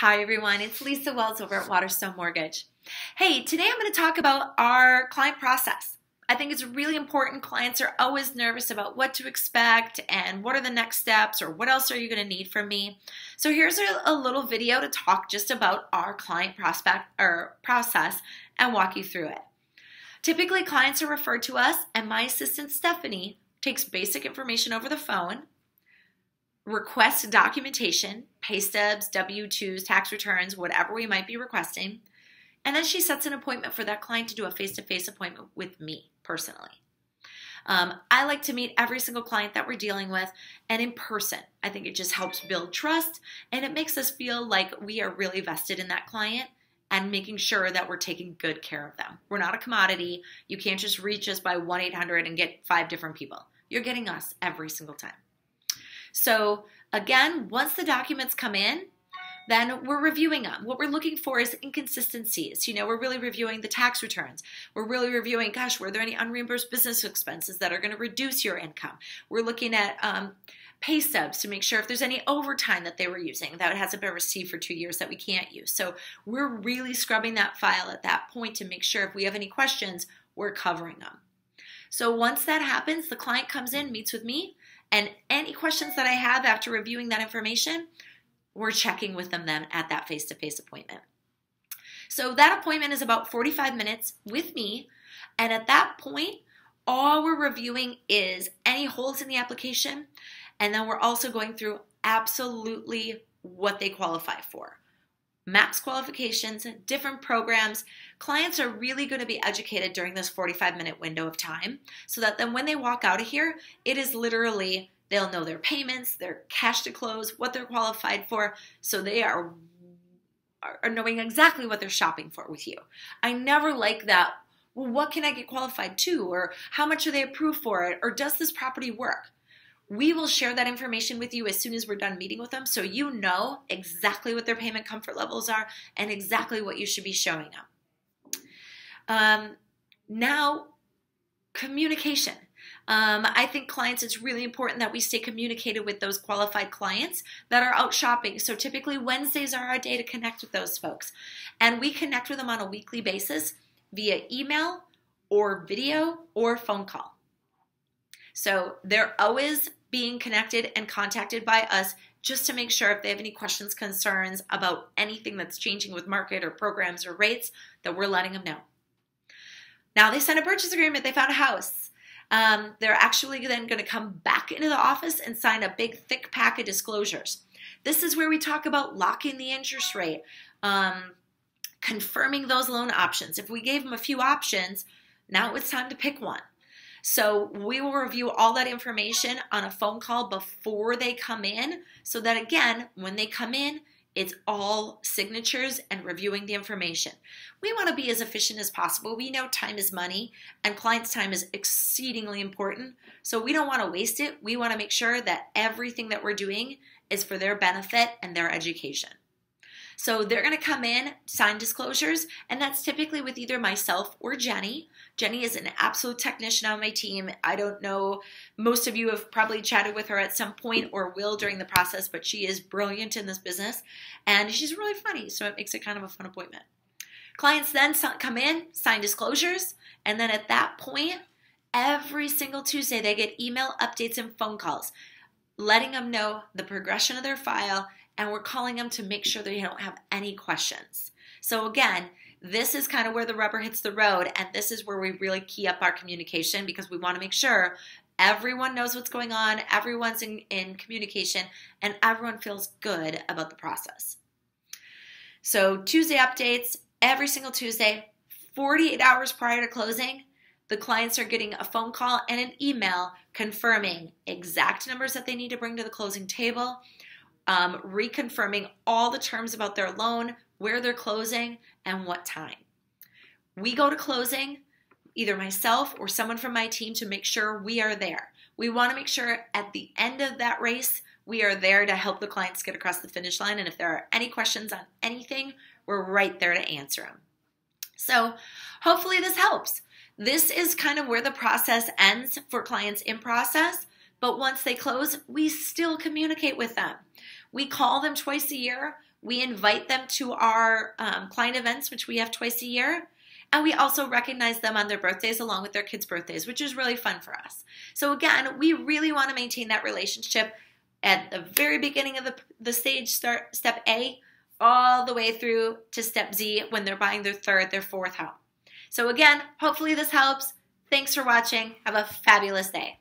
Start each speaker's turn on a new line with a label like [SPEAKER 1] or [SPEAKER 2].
[SPEAKER 1] Hi everyone, it's Lisa Wells over at Waterstone Mortgage. Hey, today I'm going to talk about our client process. I think it's really important. Clients are always nervous about what to expect and what are the next steps or what else are you going to need from me. So here's a little video to talk just about our client process and walk you through it. Typically clients are referred to us and my assistant Stephanie takes basic information over the phone, requests documentation, pay stubs, W-2s, tax returns, whatever we might be requesting, and then she sets an appointment for that client to do a face-to-face appointment with me personally. I like to meet every single client that we're dealing with and in person. I think it just helps build trust and it makes us feel like we are really vested in that client and making sure that we're taking good care of them. We're not a commodity. You can't just reach us by 1-800 and get 5 different people. You're getting us every single time. So again, once the documents come in, then we're reviewing them. What we're looking for is inconsistencies. We're really reviewing the tax returns. We're really reviewing, gosh, were there any unreimbursed business expenses that are going to reduce your income? We're looking at pay stubs to make sure if there's any overtime that they were using that hasn't been received for 2 years that we can't use. So we're really scrubbing that file at that point to make sure if we have any questions, we're covering them. So once that happens, the client comes in, meets with me, and any questions that I have after reviewing that information, we're checking with them then at that face-to-face appointment. So that appointment is about 45 minutes with me, and at that point, all we're reviewing is any holes in the application, and then we're also going through absolutely what they qualify for. Max qualifications, different programs. Clients are really going to be educated during this 45-minute window of time so that then when they walk out of here, it is literally, they'll know their payments, their cash to close, what they're qualified for, so they are knowing exactly what they're shopping for with you. I never like that, well, what can I get qualified to? Or how much are they approved for it? Or does this property work? We will share that information with you as soon as we're done meeting with them so you know exactly what their payment comfort levels are and exactly what you should be showing them. Now, communication. I think clients, it's really important that we stay communicated with those qualified clients that are out shopping. So typically Wednesdays are our day to connect with those folks. And we connect with them on a weekly basis via email or video or phone call. So they're always being connected and contacted by us just to make sure if they have any questions, concerns about anything that's changing with market or programs or rates, that we're letting them know. Now they send a purchase agreement, they found a house. They're actually then going to come back into the office and sign a big thick pack of disclosures. This is where we talk about locking the interest rate, confirming those loan options. If we gave them a few options, now it's time to pick one. So we will review all that information on a phone call before they come in so that, again, when they come in, it's all signatures and reviewing the information. We want to be as efficient as possible. We know time is money and clients' time is exceedingly important. So we don't want to waste it. We want to make sure that everything that we're doing is for their benefit and their education. So they're going to come in, sign disclosures, and that's typically with either myself or Jenny. Jenny is an absolute technician on my team. I don't know, most of you have probably chatted with her at some point or will during the process, but she is brilliant in this business, and she's really funny, so it makes it kind of a fun appointment. Clients then come in, sign disclosures, and then at that point, every single Tuesday, they get email updates and phone calls, letting them know the progression of their file, and we're calling them to make sure they don't have any questions. So again, this is kind of where the rubber hits the road, and this is where we really key up our communication because we want to make sure everyone knows what's going on, everyone's in communication, and everyone feels good about the process. So Tuesday updates, every single Tuesday, 48 hours prior to closing, the clients are getting a phone call and an email confirming exact numbers that they need to bring to the closing table, reconfirming all the terms about their loan, where they're closing, and what time. We go to closing, either myself or someone from my team, to make sure we are there. We want to make sure at the end of that race, we are there to help the clients get across the finish line, and if there are any questions on anything, we're right there to answer them. So hopefully this helps. This is kind of where the process ends for clients in process, but once they close, we still communicate with them. We call them twice a year. We invite them to our client events, which we have twice a year. And we also recognize them on their birthdays along with their kids' birthdays, which is really fun for us. So again, we really want to maintain that relationship at the very beginning of the stage, step A, all the way through to step Z when they're buying their third, their fourth home. So again, hopefully this helps. Thanks for watching. Have a fabulous day.